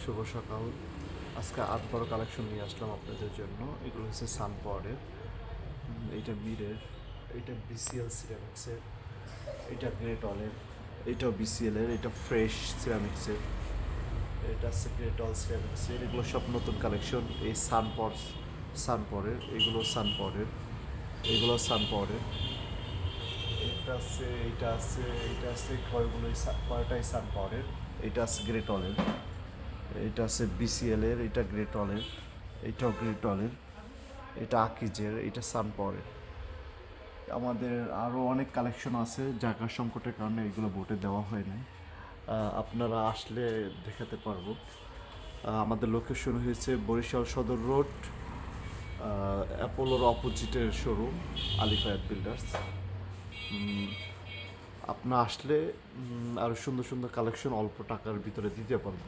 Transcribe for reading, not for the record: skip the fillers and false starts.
শুভ সকাল। আজকে 8-12 কালেকশন নিয়ে আসলাম আপনাদের জন্য। এগুলো হচ্ছে সানপাওয়ারের, এইটা মিরের, এইটা বিসিএল সিরামিক্সের, এইটা গ্রেট অলের, এইটাও বিসিএলের, এটা ফ্রেশ সিরামিক্সের, এটা হচ্ছে গ্রেট অল সিরামিক্সের। এগুলো সব নতুন কালেকশন। এই সানপাওয়ারের, এগুলো সানপাওয়ারের, এগুলো সানপাওয়ারের। এইটা আছে কয়টাই সানপাওয়ারের। এটা আছে গ্রেট অলের, এটা আছে বিসিএলের, এটা গ্রেট অলের, এইটাও গ্রেট অলের, এটা আকিজের, এটা সানপাওয়ারের। আমাদের আরও অনেক কালেকশন আছে, জায়গা সংকটের কারণে এগুলো বোটে দেওয়া হয় নাই। আপনারা আসলে দেখাতে পারবো। আমাদের লোকেশন হয়েছে বরিশাল সদর রোড, অ্যাপোলোর অপোজিটের শোরুম আলিফায়াত বিল্ডার্স। আপনার আসলে আরও সুন্দর সুন্দর কালেকশন অল্প টাকার ভিতরে দিতে পারবো।